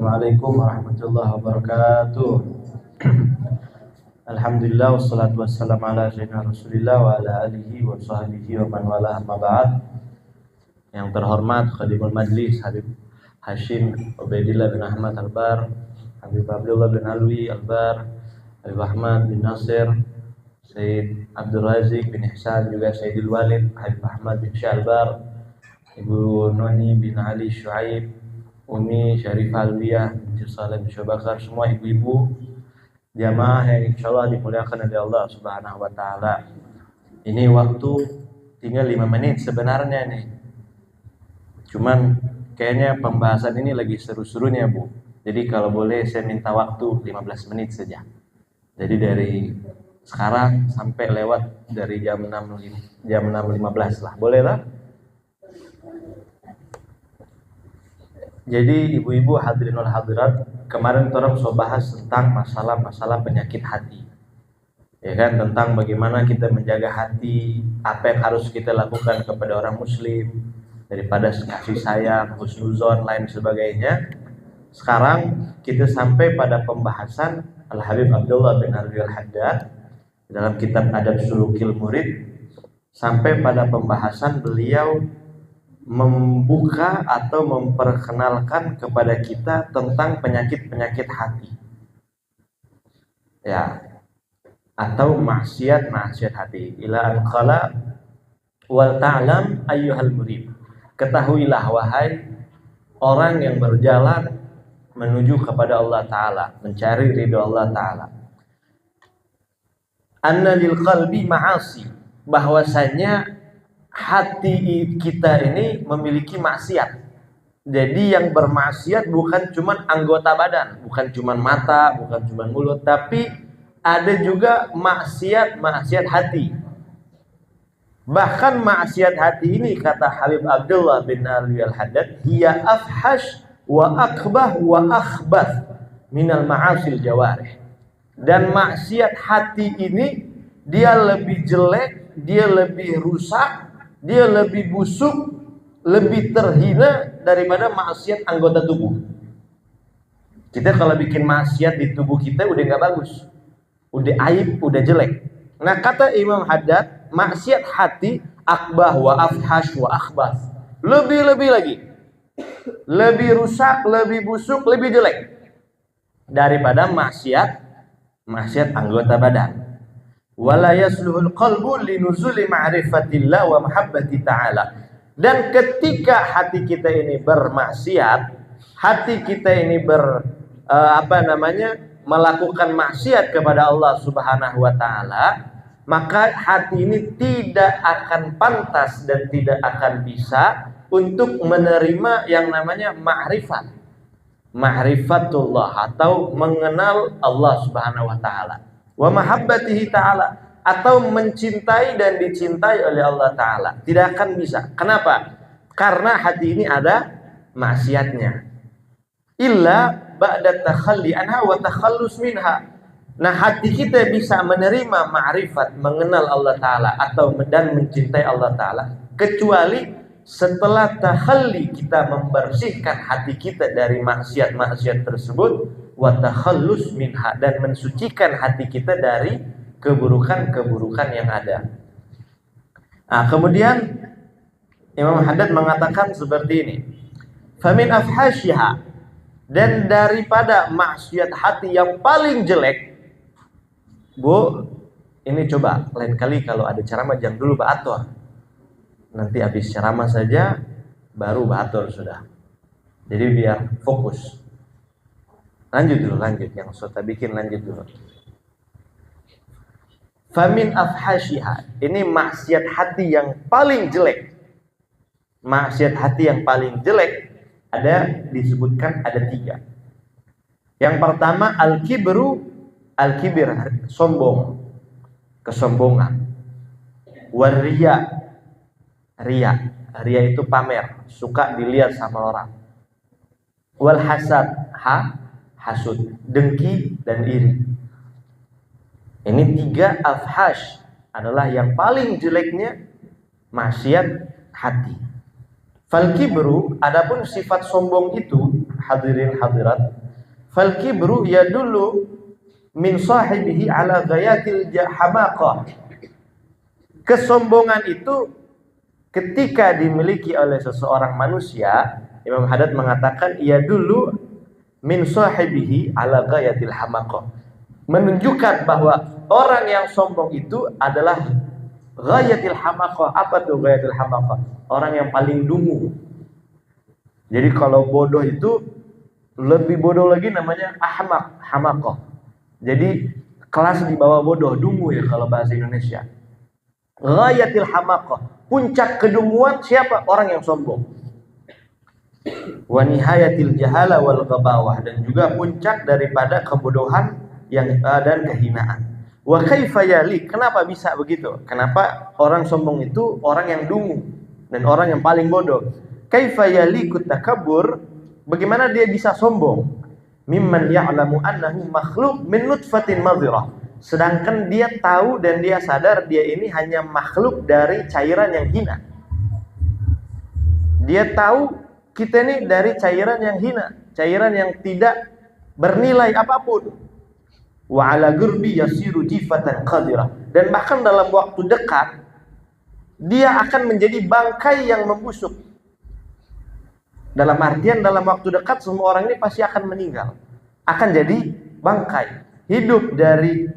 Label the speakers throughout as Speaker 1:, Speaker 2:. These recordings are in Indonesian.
Speaker 1: Assalamualaikum warahmatullahi wabarakatuh. Alhamdulillah wassalatu wassalamu ala sayyidina Rasulillah wa ala alihi wa sahbihi wa man wala amma ba'd. Yang terhormat Khadimul Majlis Habib Hashim Ubaidillah bin Ahmad Albar, Habib Abdullah bin Alwi Albar, Habib Ahmad bin Nasir, Sayyid Abdul Razik bin Ihsan, juga Sayyidil Walid Habib Ahmad bin Syalbar, Ibu Noni bin Ali Syuaib, Umi Syarifah Alwiyah binti Saleh bin Syabakar, semua ibu-ibu jamaah yang insyaallah dimuliakan oleh Allah Subhanahu wa taala. Ini waktu tinggal 5 menit sebenarnya nih. Cuman kayaknya pembahasan ini lagi seru-serunya, Bu. Jadi kalau boleh saya minta waktu 15 menit saja. Jadi dari sekarang sampai lewat dari jam 6.15 lah. Boleh lah? Jadi ibu-ibu hadirin wal hadirat, kemarin orang so bahas tentang masalah-masalah penyakit hati. Ya kan, tentang bagaimana kita menjaga hati, apa yang harus kita lakukan kepada orang muslim, daripada kasih sayang, husnuzon, lain sebagainya. Sekarang kita sampai pada pembahasan Al-Habib Abdullah bin Alwi Al-Haddad dalam kitab Adab Sulukil Murid, sampai pada pembahasan beliau membuka atau memperkenalkan kepada kita tentang penyakit-penyakit hati, ya, atau maksiat hati. Ila an qala wal ta'lam ayyuhal murid, ketahuilah wahai orang yang berjalan menuju kepada Allah Ta'ala, mencari ridho Allah Ta'ala, anna lil qalbi ma'asi, bahwasanya hati kita ini memiliki maksiat. Jadi yang bermaksiat bukan cuma anggota badan, bukan cuma mata, bukan cuma mulut, tapi ada juga maksiat hati. Bahkan maksiat hati ini, kata Habib Abdullah bin Alwi Al-Haddad, hiya afhash wa akbah wa akhbath minal ma'asil jawarih. Dan maksiat hati ini dia lebih jelek, dia lebih rusak, dia lebih busuk, lebih terhina daripada maksiat anggota tubuh. Kita kalau bikin maksiat di tubuh kita udah nggak bagus, udah aib, udah jelek. Nah, kata Imam Haddad, maksiat hati akbah wa afhash wa akhbath, lebih lagi, lebih rusak, lebih busuk, lebih jelek daripada maksiat anggota badan. Wala yasluhul qalbu linuzuli ma'rifatillah wa mahabbati ta'ala. Dan ketika hati kita ini bermaksiat, hati kita ini melakukan maksiat kepada Allah Subhanahu wa taala, maka hati ini tidak akan pantas dan tidak akan bisa untuk menerima yang namanya ma'rifatullah, atau mengenal Allah Subhanahu wa taala, wa mahabbatihi ta'ala, atau mencintai dan dicintai oleh Allah Ta'ala. Tidak akan bisa. Kenapa? Karena hati ini ada maksiatnya. Illa ba'da takhalli anha wa takhallus minha. Nah, hati kita bisa menerima ma'rifat, mengenal Allah Ta'ala, atau dan mencintai Allah Ta'ala, kecuali setelah takhalli, kita membersihkan hati kita dari maksiat tersebut, wa takhallus minha, dan mensucikan hati kita dari keburukan yang ada. Nah, kemudian Imam Haddad mengatakan seperti ini, famin afhasyiha, dan daripada maksiat hati yang paling jelek, Bu, ini coba lain kali kalau ada ceramah jangan dulu ba'atur, nanti habis ceramah saja baru ba'atur sudah, jadi biar fokus. Lanjut yang Sota bikin, lanjut dulu. Famin afhasyiha, ini maksiat hati yang paling jelek. Maksiat hati yang paling jelek disebutkan ada 3. Yang pertama al-kibir, sombong, kesombongan. Waria itu pamer, suka dilihat sama orang. Wal hasad, hasud, dengki dan iri. Ini 3 afhash adalah yang paling jeleknya maksiat hati. Fal kibru, adapun sifat sombong itu hadirin hadirat, fal kibru yadullu min sahibihi ala ghayatil hamaqah. Kesombongan itu ketika dimiliki oleh seseorang manusia, Imam Haddad mengatakan yadullu min sahibihi ala ghayatil hamaqah, menunjukkan bahwa orang yang sombong itu adalah ghayatil hamaqah. Apa tuh ghayatil hamaqah? Orang yang paling dungu. Jadi kalau bodoh itu lebih bodoh lagi namanya ahmaq, hamaqah. Jadi kelas di bawah bodoh, dungu ya kalau bahasa Indonesia. Ghayatil hamaqah, puncak kedunguan siapa? Orang yang sombong. Wa nihayatil jahala wal ghabawah, dan juga puncak daripada kebodohan yang dan kehinaan. Wa kaifa yali, kenapa bisa begitu? Kenapa orang sombong itu orang yang dungu dan orang yang paling bodoh? Kaifa yali kutakabbur, bagaimana dia bisa sombong? Mimman ya'lamu annahu makhluk min nutfatin madhirah, sedangkan dia tahu dan dia sadar dia ini hanya makhluk dari cairan yang hina. Dia tahu kita ini dari cairan yang hina, cairan yang tidak bernilai apapun. Wa ala gurbi yasiru jifatan qadirah, dan bahkan dalam waktu dekat dia akan menjadi bangkai yang membusuk. Dalam artian dalam waktu dekat semua orang ini pasti akan meninggal, akan jadi bangkai, hidup dari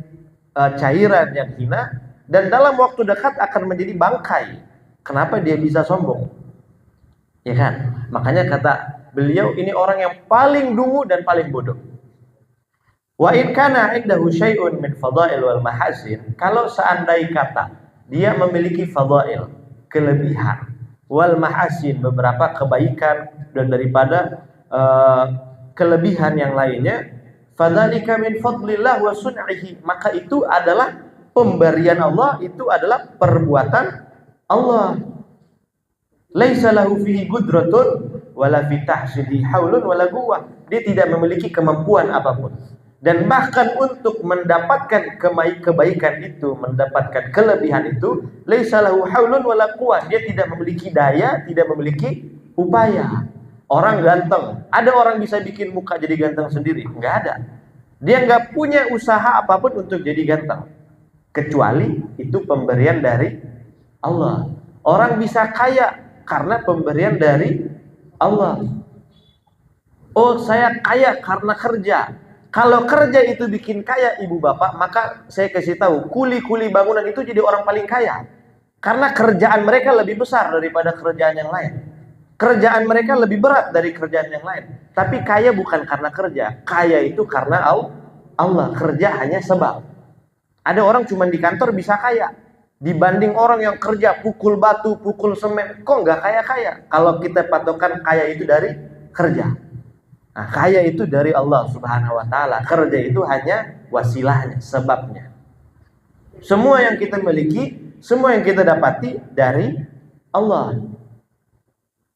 Speaker 1: cairan yang hina, dan dalam waktu dekat akan menjadi bangkai. Kenapa dia bisa sombong? Ya kan? Makanya kata beliau ini orang yang paling dungu dan paling bodoh. Wa in kana indahu syai'un min fadail wal mahasin, kalau seandainya kata dia memiliki fadail, kelebihan, wal mahasin, beberapa kebaikan dan daripada kelebihan yang lainnya, fadzalika min fadlillah wa sun'ihi, maka itu adalah pemberian Allah, itu adalah perbuatan Allah. Laisa lahu fihi qudratun wala fi tahsili haulun wala quwwah, dia tidak memiliki kemampuan apapun, dan bahkan untuk mendapatkan kebaikan itu, mendapatkan kelebihan itu, laisa lahu haulun wala quwwah, dia tidak memiliki daya, tidak memiliki upaya. Orang ganteng, ada orang bisa bikin muka jadi ganteng sendiri? Enggak ada. Dia enggak punya usaha apapun untuk jadi ganteng, kecuali itu pemberian dari Allah. Orang bisa kaya karena pemberian dari Allah. Oh, saya kaya karena kerja. Kalau kerja itu bikin kaya ibu bapak, maka saya kasih tahu, kuli-kuli bangunan itu jadi orang paling kaya. Karena kerjaan mereka lebih besar daripada kerjaan yang lain. Kerjaan mereka lebih berat dari kerjaan yang lain. Tapi kaya bukan karena kerja. Kaya itu karena Allah. Kerja hanya sebab. Ada orang cuma di kantor bisa kaya, dibanding orang yang kerja pukul batu, pukul semen, kok nggak kaya-kaya? Kalau kita patokan kaya itu dari kerja. Nah, kaya itu dari Allah Subhanahu wa taala. Kerja itu hanya wasilahnya, sebabnya. Semua yang kita miliki, semua yang kita dapati dari Allah.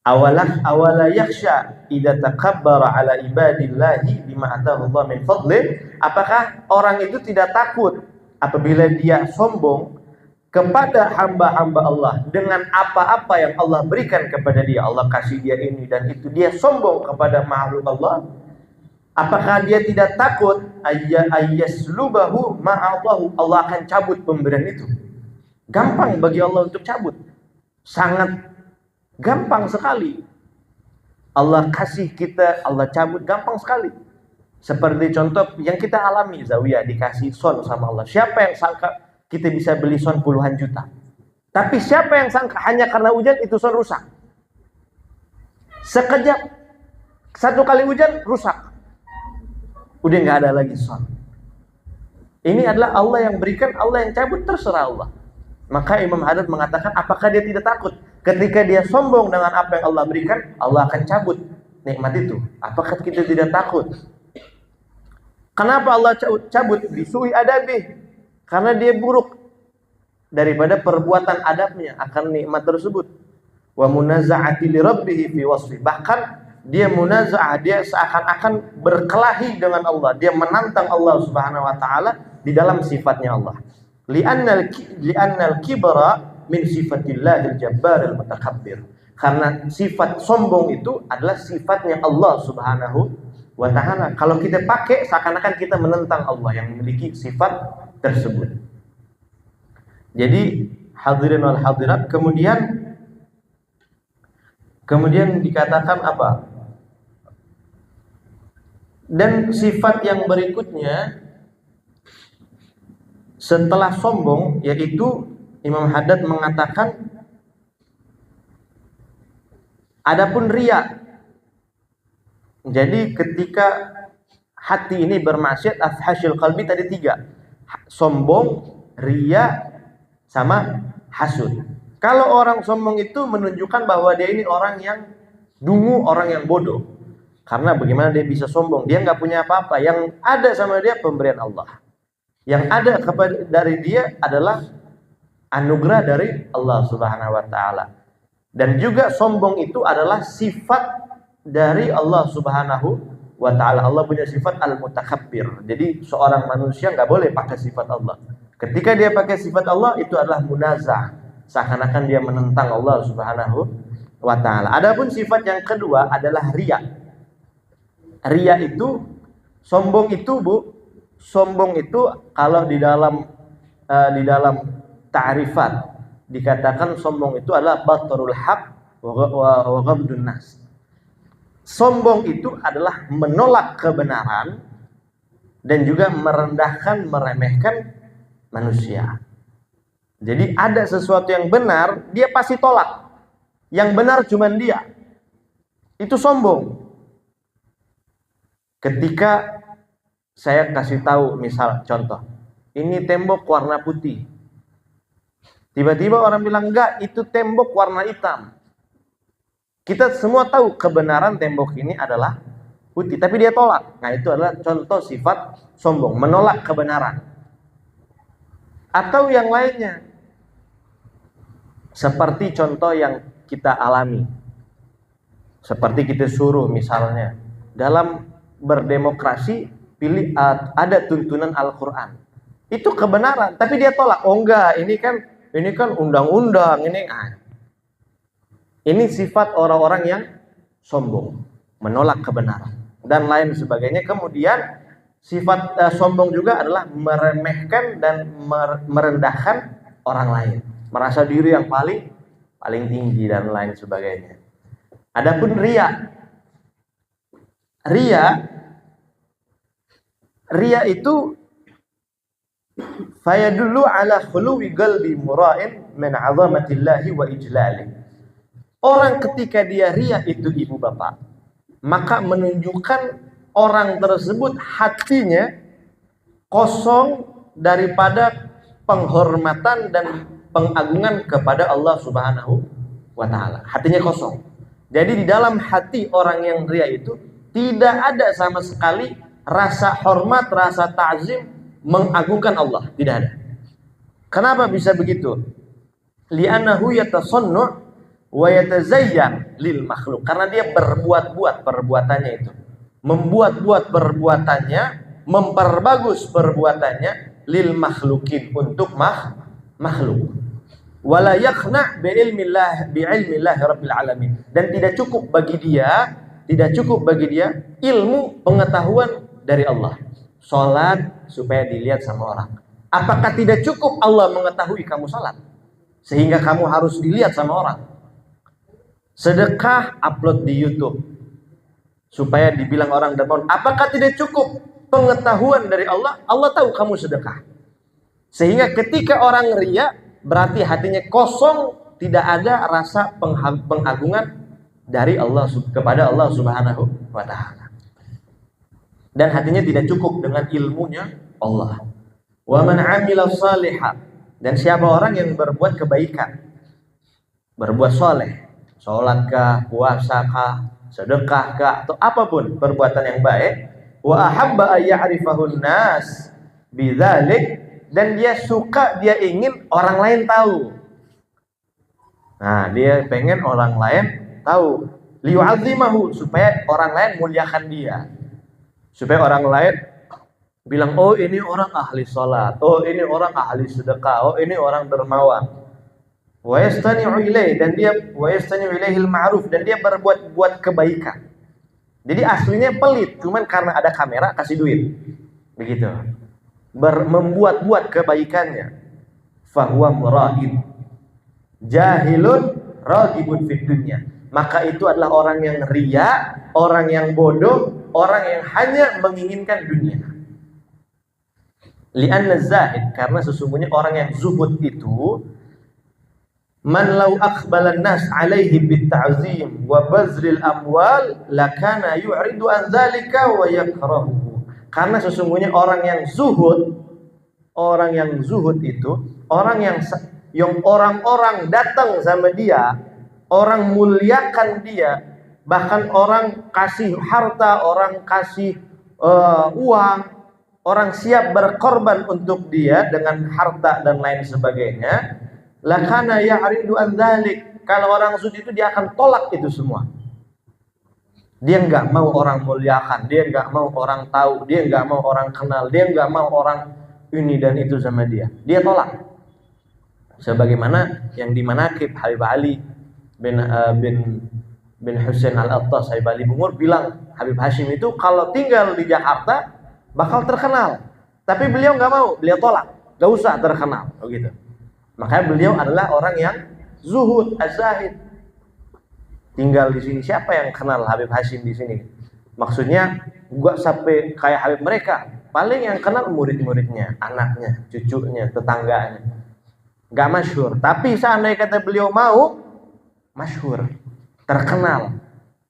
Speaker 1: Awala yakhsha idza takabbara ala ibadillahi bima atahu Allah min fadli. Apakah orang itu tidak takut apabila dia sombong kepada hamba-hamba Allah dengan apa-apa yang Allah berikan kepada dia? Allah kasih dia ini dan itu, dia sombong kepada makhluk Allah. Apakah dia tidak takut ayyaslubahu ma'atahu, Allah akan cabut pemberian itu? Gampang bagi Allah untuk cabut, sangat gampang sekali. Allah kasih kita, Allah cabut, gampang sekali. Seperti contoh yang kita alami, Zawiyah dikasih son sama Allah. Siapa yang sangka kita bisa beli son puluhan juta? Tapi siapa yang sangka hanya karena hujan itu son rusak? Sekejap, satu kali hujan rusak, udah nggak ada lagi son. Ini adalah Allah yang berikan, Allah yang cabut, terserah Allah. Maka Imam Haddad mengatakan, apakah dia tidak takut ketika dia sombong dengan apa yang Allah berikan, Allah akan cabut nikmat itu? Apakah kita tidak takut? Kenapa Allah cabut? Bisui adabih, karena dia buruk daripada perbuatan adabnya akan nikmat tersebut. Wa munaza'ati li rabbih fi wasfi, bahkan dia munaza'ah, dia seakan-akan berkelahi dengan Allah, dia menantang Allah Subhanahu wa taala di dalam sifatnya Allah. Li'annal kibra min sifatillahil jabbaril mutakabbir, Karena sifat sombong itu adalah sifatnya Allah Subhanahu wa ta'ala. Kalau kita pakai seakan-akan kita menentang Allah yang memiliki sifat tersebut. Jadi hadirin wal hadirat, kemudian dikatakan apa? Dan sifat yang berikutnya setelah sombong, yaitu Imam Haddad mengatakan adapun riya. Jadi ketika hati ini bermaksiat, afhashul qalbi tadi 3. Sombong, riya, sama hasud. Kalau orang sombong itu menunjukkan bahwa dia ini orang yang dungu, orang yang bodoh. Karena bagaimana dia bisa sombong? Dia nggak punya apa-apa. Yang ada sama dia pemberian Allah. Yang ada dari dia adalah anugerah dari Allah Subhanahu wa ta'ala. Dan juga sombong itu adalah sifat dari Allah Subhanahu wa ta'ala. Allah punya sifat al-mutakabbir. Jadi seorang manusia nggak boleh pakai sifat Allah. Ketika dia pakai sifat Allah, itu adalah munazah, seakan-akan dia menentang Allah Subhanahu wa ta'ala. Adapun sifat yang kedua adalah riya. Riya itu, sombong itu kalau di dalam ta'rifat dikatakan sombong itu adalah batarul haq wa ghamdun nas. Sombong itu adalah menolak kebenaran dan juga merendahkan, meremehkan manusia. Jadi ada sesuatu yang benar, dia pasti tolak. Yang benar cuma dia. Itu sombong. Ketika saya kasih tahu, misal contoh, ini tembok warna putih. Tiba-tiba orang bilang, enggak, itu tembok warna hitam. Kita semua tahu kebenaran tembok ini adalah putih, tapi dia tolak. Nah, itu adalah contoh sifat sombong, menolak kebenaran. Atau yang lainnya, seperti contoh yang kita alami, seperti kita suruh misalnya dalam berdemokrasi, pilih ada tuntunan Al-Quran, itu kebenaran, tapi dia tolak. Oh enggak, ini kan undang-undang ini. Ini sifat orang-orang yang sombong, menolak kebenaran dan lain sebagainya. Kemudian sifat sombong juga adalah meremehkan dan merendahkan orang lain, merasa diri yang paling tinggi dan lain sebagainya. Adapun Riya itu fayadullu ala khuluwi qalbi mura'in min 'azamatillahi wa ijlalih. Orang ketika dia riya itu, ibu bapak, maka menunjukkan orang tersebut hatinya kosong daripada penghormatan dan pengagungan kepada Allah Subhanahu wa ta'ala. Hatinya kosong. Jadi di dalam hati orang yang riya itu tidak ada sama sekali rasa hormat, rasa ta'zim, mengagungkan Allah. Tidak ada. Kenapa bisa begitu? Li'annahu yatasannu' wa yatazayyan lil makhluk. Karena dia berbuat-buat perbuatannya itu. Membuat-buat perbuatannya, memperbagus perbuatannya lil makhlukin, untuk makhluk. Wala yaqna' bi ilmillah rabbil alamin. Dan tidak cukup bagi dia ilmu pengetahuan dari Allah. Salat supaya dilihat sama orang. Apakah tidak cukup Allah mengetahui kamu salat sehingga kamu harus dilihat sama orang? Sedekah upload di YouTube supaya dibilang orang dermawan. Apakah tidak cukup pengetahuan dari Allah? Allah tahu kamu sedekah. Sehingga ketika orang riya, berarti hatinya kosong, tidak ada rasa pengagungan dari Allah kepada Allah Subhanahu wa ta'ala. Dan hatinya tidak cukup dengan ilmunya Allah. Wa man 'amila shalihan, dan siapa orang yang berbuat kebaikan, berbuat soleh, sholatkah, puasakah, sedekahkah, atau apapun perbuatan yang baik, wa ahabba ayya'rifahun nas bidzalik, dan dia suka, dia ingin orang lain tahu. Nah, dia pengen orang lain tahu, liyu'azzimahu, supaya orang lain muliakan dia, supaya orang lain bilang, oh ini orang ahli sholat, oh ini orang ahli sedekah, oh ini orang dermawan. wa yastani'u ilaih, dan dia wa yastani'u ilaihil ma'ruf, dan dia berbuat kebaikan. Jadi aslinya pelit, cuman karena ada kamera kasih duit. Begitu. Membuat-buat kebaikannya. Fahuwa mura'in jahilun raghibun fid dunya. Maka itu adalah orang yang ria, orang yang bodoh, orang yang hanya menginginkan dunia. Li'anna zahid, karena sesungguhnya orang yang zuhud itu, man law aqbalan nas alaihi bitta'zim wa bazlil amwal lakana yu'ridu an dzalika wa yakrahu. Karena sesungguhnya orang yang zuhud itu orang yang orang-orang datang sama dia, orang muliakan dia, bahkan orang kasih harta, orang kasih uang, orang siap berkorban untuk dia dengan harta dan lain sebagainya. Lakana ya'ridu an dzalik, kalau orang zuhud itu dia akan tolak itu semua. Dia nggak mau orang muliakan, dia nggak mau orang tahu, dia nggak mau orang kenal, dia nggak mau orang ini dan itu sama dia. Dia tolak. Sebagaimana yang di manaqib Habib Ali bin Husain Al-Attas, Habib Ali Bungur bilang Habib Hashim itu kalau tinggal di Jakarta bakal terkenal. Tapi beliau nggak mau, beliau tolak, nggak usah terkenal, begitu. Makanya beliau adalah orang yang zuhud, az-zahid. Tinggal di sini, siapa yang kenal Habib Hashim di sini? Maksudnya gua sampai kayak Habib mereka, paling yang kenal murid-muridnya, anaknya, cucunya, tetangganya. Gak masyhur. Tapi seandainya kata beliau mau masyhur, terkenal,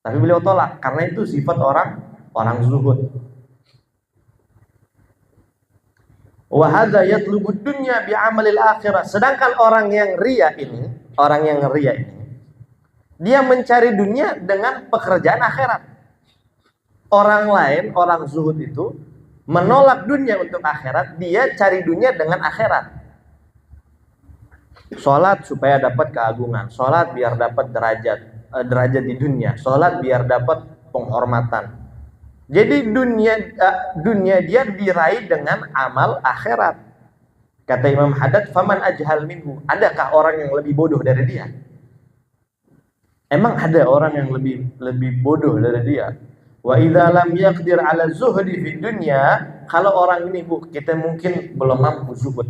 Speaker 1: tapi beliau tolak karena itu sifat orang zuhud. Wa hadza yatlubu dunya bi amalil akhirah. Sedangkan orang yang ria ini, dia mencari dunia dengan pekerjaan akhirat. Orang lain, orang zuhud itu menolak dunia untuk akhirat, dia cari dunia dengan akhirat. Sholat supaya dapat keagungan, sholat biar dapat derajat di dunia, sholat biar dapat penghormatan. Jadi dunia dia diraih dengan amal akhirat. Kata Imam Haddad, faman ajhal minhu, adakah orang yang lebih bodoh dari dia? Emang ada orang yang lebih bodoh dari dia? Wa idza lam yaqdir ala zuhdi fid dunya, kalau orang ini kita mungkin belum mampu zuhud.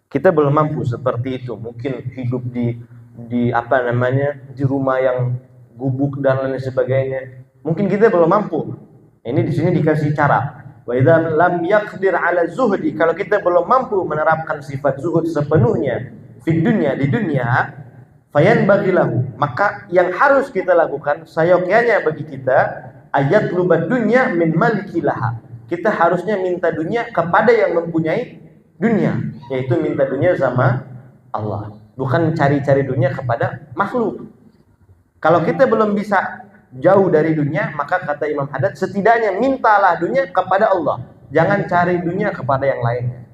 Speaker 1: Kita belum mampu seperti itu, mungkin hidup di di rumah yang gubuk dan lain sebagainya. Mungkin kita belum mampu. Ini di sini dikasih cara. Wa idza lam yaqdir ala zuhdi, kalau kita belum mampu menerapkan sifat zuhud sepenuhnya di dunia, fayanbaghi lahu, maka yang harus kita lakukan sayogyanya bagi kita ayat lubad dunya min malikilaha. Kita harusnya minta dunia kepada yang mempunyai dunia, yaitu minta dunia sama Allah, bukan cari-cari dunia kepada makhluk. Kalau kita belum bisa jauh dari dunia, maka kata Imam Haddad, setidaknya mintalah dunia kepada Allah, jangan cari dunia kepada yang lainnya.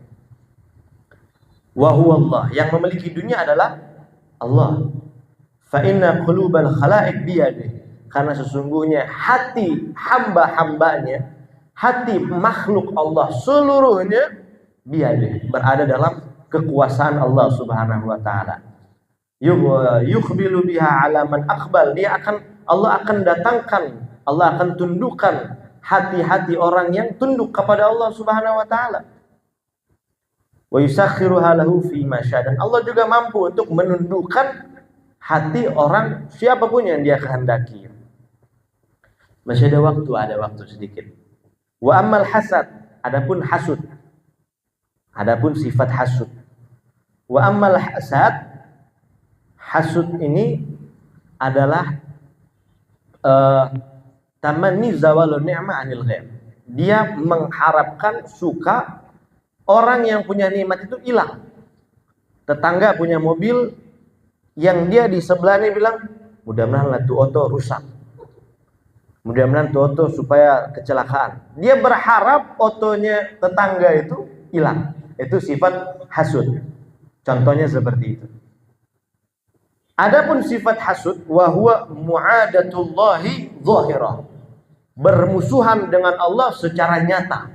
Speaker 1: Wa huwa Allah, yang memiliki dunia adalah Allah. Fa inna qulubal khalaiq biyadihi, karena sesungguhnya hati hamba-hambanya, hati makhluk Allah seluruhnya biyadihi, berada dalam kekuasaan Allah Subhanahu wa taala. Yukhbilu biha ala man aqbal, Allah akan datangkan, Allah akan tundukkan hati-hati orang yang tunduk kepada Allah Subhanahu wa taala. Wa yusakhiruha lahu fi ma syaa, dan Allah juga mampu untuk menundukkan hati orang siapapun yang dia kehendaki. Masih ada waktu sedikit. Wa ammal hasad, adapun hasud, adapun sifat hasud. Wa ammal hasud ini adalah tamanni zawalun ni'mah 'anil ghair. Dia mengharapkan, suka orang yang punya nikmat itu hilang. Tetangga punya mobil, yang dia di sebelahnya bilang, mudah-mudahan tuh oto rusak, mudah-mudahan tuh oto supaya kecelakaan. Dia berharap otonya tetangga itu hilang. Itu sifat hasud. Contohnya seperti itu. Adapun sifat hasud, wa huwa mu'adatullahi zahirah, bermusuhan dengan Allah secara nyata.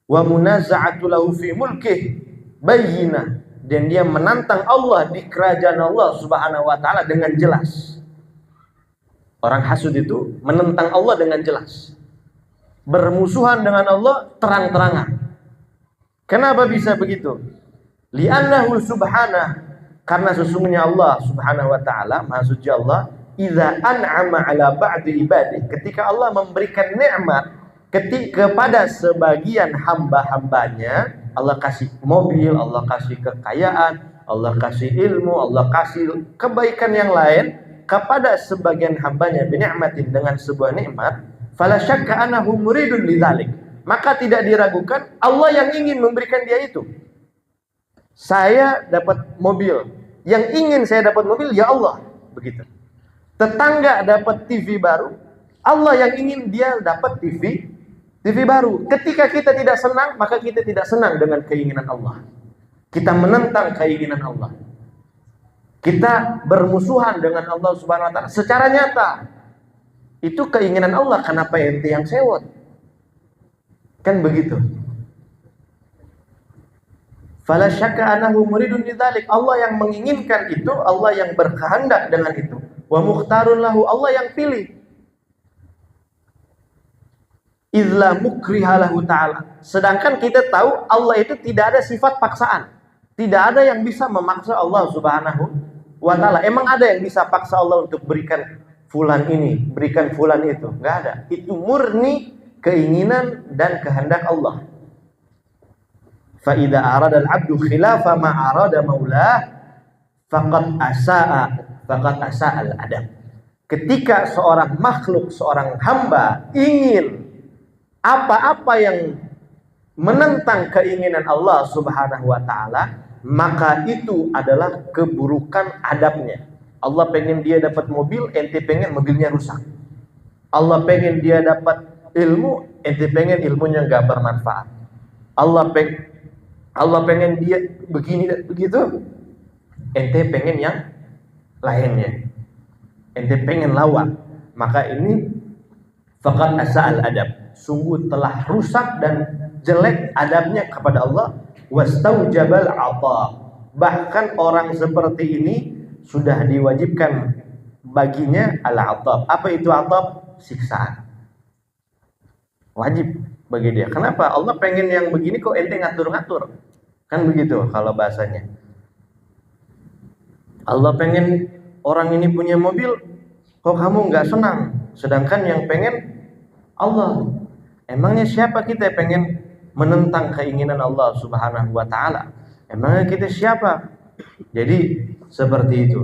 Speaker 1: Wa munaza'atu lahu fi mulkih bayyinah, dan dia menantang Allah di kerajaan Allah Subhanahu wa taala dengan jelas. Orang hasud itu menentang Allah dengan jelas. Bermusuhan dengan Allah terang-terangan. Kenapa bisa begitu? Li'annahu subhanah, karena sesungguhnya Allah Subhanahu wa taala, Maha Suci Allah, idza an'ama 'ala ba'di ibadih, ketika Allah memberikan nikmat kepada sebagian hamba-hambanya, Allah kasih mobil, Allah kasih kekayaan, Allah kasih ilmu, Allah kasih kebaikan yang lain kepada sebagian hambanya binikmatin, dengan sebuah nikmat, fala syakka annahu muridun lidzalik, maka tidak diragukan Allah yang ingin memberikan dia itu. Saya dapat mobil, yang ingin saya dapat mobil ya Allah, begitu. Tetangga dapat TV baru, Allah yang ingin dia dapat TV baru. Ketika kita tidak senang, maka kita tidak senang dengan keinginan Allah. Kita menentang keinginan Allah. Kita bermusuhan dengan Allah Subhanahu wa taala secara nyata. Itu keinginan Allah, kenapa ente yang sewot? Kan begitu. Fala syakka annahu muridun lidzalik, Allah yang menginginkan itu, Allah yang berkehendak dengan itu. Wa mukhtarun lahu, Allah yang pilih. Idza mukriha lahu ta'ala, sedangkan kita tahu Allah itu tidak ada sifat paksaan. Tidak ada yang bisa memaksa Allah Subhanahu wa taala. Emang ada yang bisa paksa Allah untuk berikan fulan ini, berikan fulan itu? Enggak ada. Itu murni keinginan dan kehendak Allah. Fa idza arada al-'abdu khilafa ma arada maulah faqad asaa al-adab. Ketika seorang makhluk, seorang hamba ingin apa-apa yang menentang keinginan Allah Subhanahu wa taala, maka itu adalah keburukan adabnya. Allah pengen dia dapat mobil, ente pengen mobilnya rusak. Allah pengen dia dapat ilmu, ente pengen ilmunya nggak bermanfaat. Allah pengen dia begini dan begitu, ente pengen yang lainnya. Ente pengen lawan. Maka ini faqad asa'al adab, sungguh telah rusak dan jelek adabnya kepada Allah. Wastaujabal 'athab, bahkan orang seperti ini sudah diwajibkan baginya al-'athab. Apa itu 'athab? Siksaan. Wajib bagi dia. Kenapa? Allah pengen yang begini kok ente ngatur-ngatur. Kan begitu kalau bahasanya. Allah pengen orang ini punya mobil, kok kamu nggak senang? Sedangkan yang pengen Allah. Emangnya siapa kita pengen menentang keinginan Allah Subhanahu wa taala? Emangnya kita siapa? Jadi seperti itu.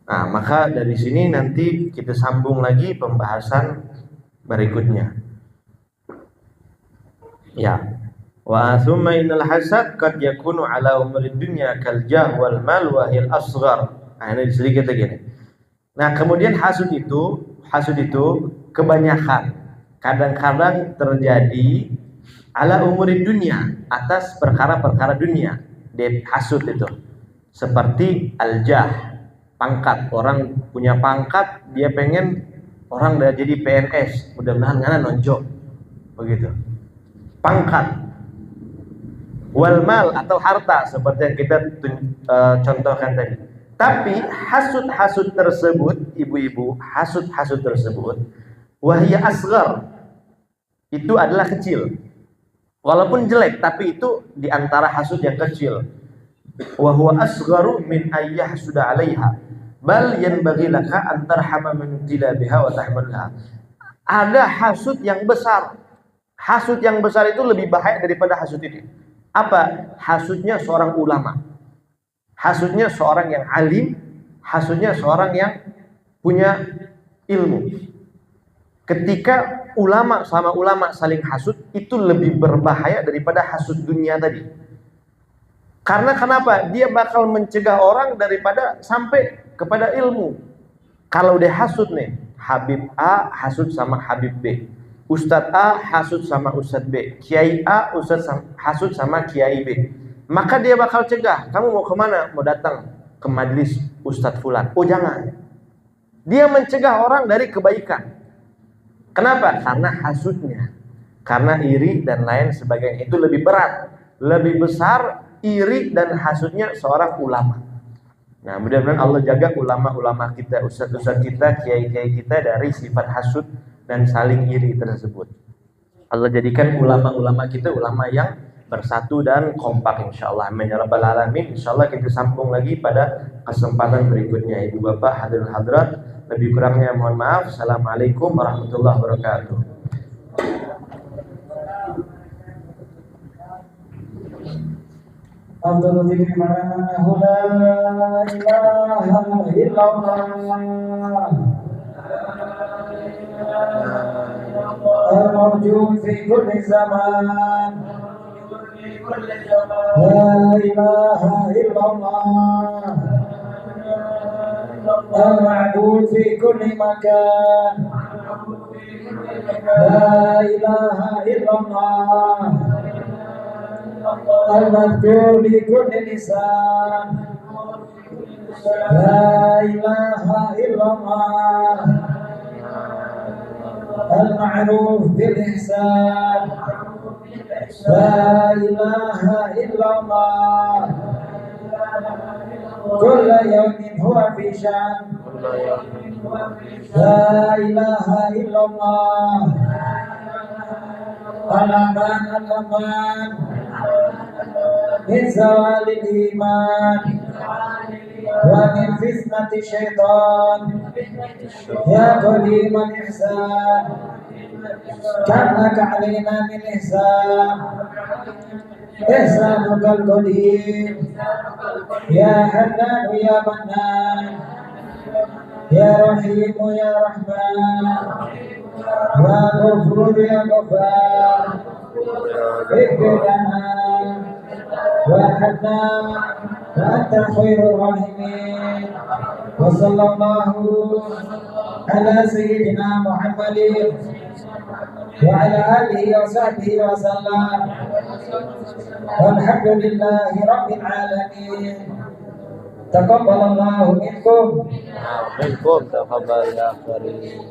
Speaker 1: Nah, maka dari sini nanti kita sambung lagi pembahasan berikutnya. Ya. Wa thumma innal hasad qad yakunu ala umuri dunya kal jah wal mal wa hil asghar. Nah, ini sedikit lagi nih. Nah, kemudian hasud itu kebanyakan kadang-kadang terjadi ala umuri dunia, atas perkara-perkara dunia. Dia hasud itu seperti al-jah, pangkat. Orang punya pangkat, dia pengen orang udah jadi PNS, mudah-mudahan ngana nonjok, begitu. Pangkat. Wal mal atau harta, seperti yang kita contohkan tadi. Tapi hasud-hasud tersebut, ibu-ibu, hasud-hasud tersebut wahya asghar, itu adalah kecil. Walaupun jelek, tapi itu diantara hasud yang kecil. Wa huwa asgharu min ayyahsuda 'alaiha bal yanbaghi laka an tarhama man tila biha wa tahmalha. Ada hasud yang besar. Hasud yang besar itu lebih bahaya daripada hasud ini. Apa? Hasudnya seorang ulama. Hasudnya seorang yang alim, hasudnya seorang yang punya ilmu. Ketika ulama sama ulama saling hasud, itu lebih berbahaya daripada hasud dunia tadi. Karena kenapa? Dia bakal mencegah orang daripada sampai kepada ilmu. Kalau dia hasud nih, Habib A hasud sama Habib B, Ustadz A hasud sama Ustadz B, Kiai A hasud sama Kiai B, maka dia bakal cegah. Kamu mau kemana? Mau datang ke majelis Ustadz Fulan. Oh jangan. Dia mencegah orang dari kebaikan. Kenapa? Karena hasudnya, karena iri dan lain sebagainya. Itu lebih berat. lebih besar iri dan hasutnya seorang ulama. Nah, mudah-mudahan Allah jaga ulama-ulama kita, ustaz-ustaz kita, kiai-kiai kita dari sifat hasut dan saling iri tersebut. Allah jadikan ulama-ulama kita ulama yang bersatu dan kompak, insyaallah. Amin ya rabbal alamin. Insyaallah kita sambung lagi pada kesempatan berikutnya. Ibu bapak hadirin hadirat, lebih kurangnya mohon maaf. Assalamualaikum warahmatullahi wabarakatuh.
Speaker 2: أفضل ذكر أنه لا إله إلا الله الموجود في كل زمان لا إله إلا الله المعبود في كل مكان لا إله إلا الله المذكور بكل لسان لا إله إلا الله المعروف بالإحسان لا إله إلا الله كل يوم هو في شأن لا إله إلا الله الأمان من زوال الإيمان ومن فتنة الشيطان يا قديم الإحسان كم لك علينا من إحسان إحسانك القديم يا حنان يا منان يا رحيم يا رحمن يا غفور يا غفار اغفر لنا وارحمنا وأنت خير الراحمين وصلى الله على سيدنا محمد وعلى آله وصحبه وسلم والحمد لله رب العالمين تقبل الله منكم
Speaker 1: Minkum taqabbal ya karim.